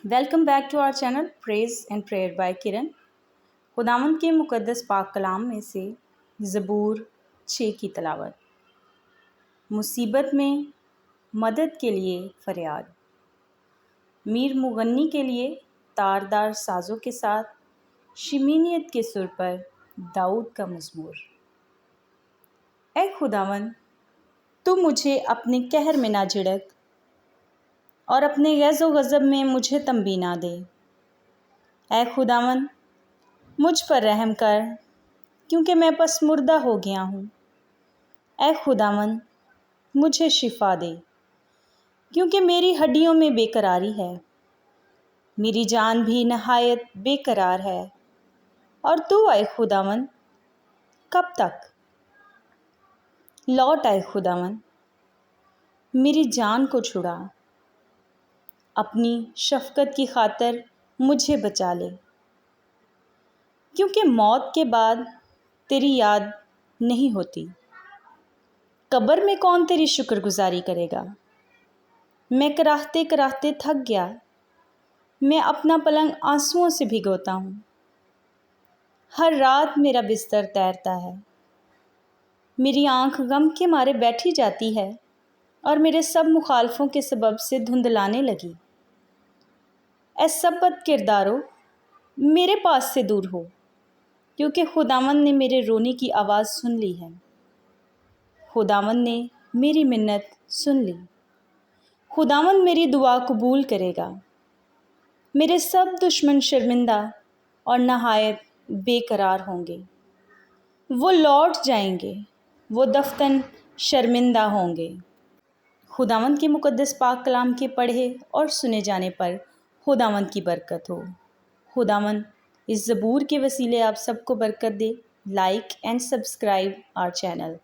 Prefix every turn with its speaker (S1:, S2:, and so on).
S1: Welcome back to our channel praise and prayer by Kiran. خداوند کے مقدس پاک کلام میں سے زبور 6 کی تلاوت۔ مصیبت میں مدد کے لیے فریاد۔ میر مغنی کے لیے تاردار سازوں کے ساتھ شمینیت کے سر پر داؤد کا مزمور۔ اے خداوند، تو مجھے اپنے قہر میں نہ جھڑک اور اپنے غیظ و غضب میں مجھے تنبیہ نہ دے۔ اے خداوند، مجھ پر رحم کر، کیونکہ میں پسمردہ ہو گیا ہوں۔ اے خداوند، مجھے شفا دے، کیونکہ میری ہڈیوں میں بے قراری ہے۔ میری جان بھی نہایت بے قرار ہے، اور تو اے خداوند کب تک؟ لوٹ اے خداوند، میری جان کو چھڑا، اپنی شفقت کی خاطر مجھے بچا لے، کیونکہ موت کے بعد تیری یاد نہیں ہوتی۔ قبر میں کون تیری شکر گزاری کرے گا؟ میں کراہتے کراہتے تھک گیا، میں اپنا پلنگ آنسوؤں سے بھگوتا ہوں۔ ہر رات میرا بستر تیرتا ہے، میری آنکھ غم کے مارے بیٹھی جاتی ہے اور میرے سب مخالفوں کے سبب سے دھندلانے لگی۔ اے سب بد کردارو، میرے پاس سے دور ہو، کیونکہ خداوند نے میرے رونے کی آواز سن لی ہے۔ خداوند نے میری منت سن لی۔ خداوند میری دعا قبول کرے گا۔ میرے سب دشمن شرمندہ اور نہایت بے قرار ہوں گے۔ وہ لوٹ جائیں گے، وہ دفتن شرمندہ ہوں گے۔ خداوند کے مقدس پاک کلام کے پڑھے اور سنے جانے پر خداوند کی برکت ہو۔ خداوند اس زبور کے وسیلے آپ سب کو برکت دے۔ Like and subscribe our channel.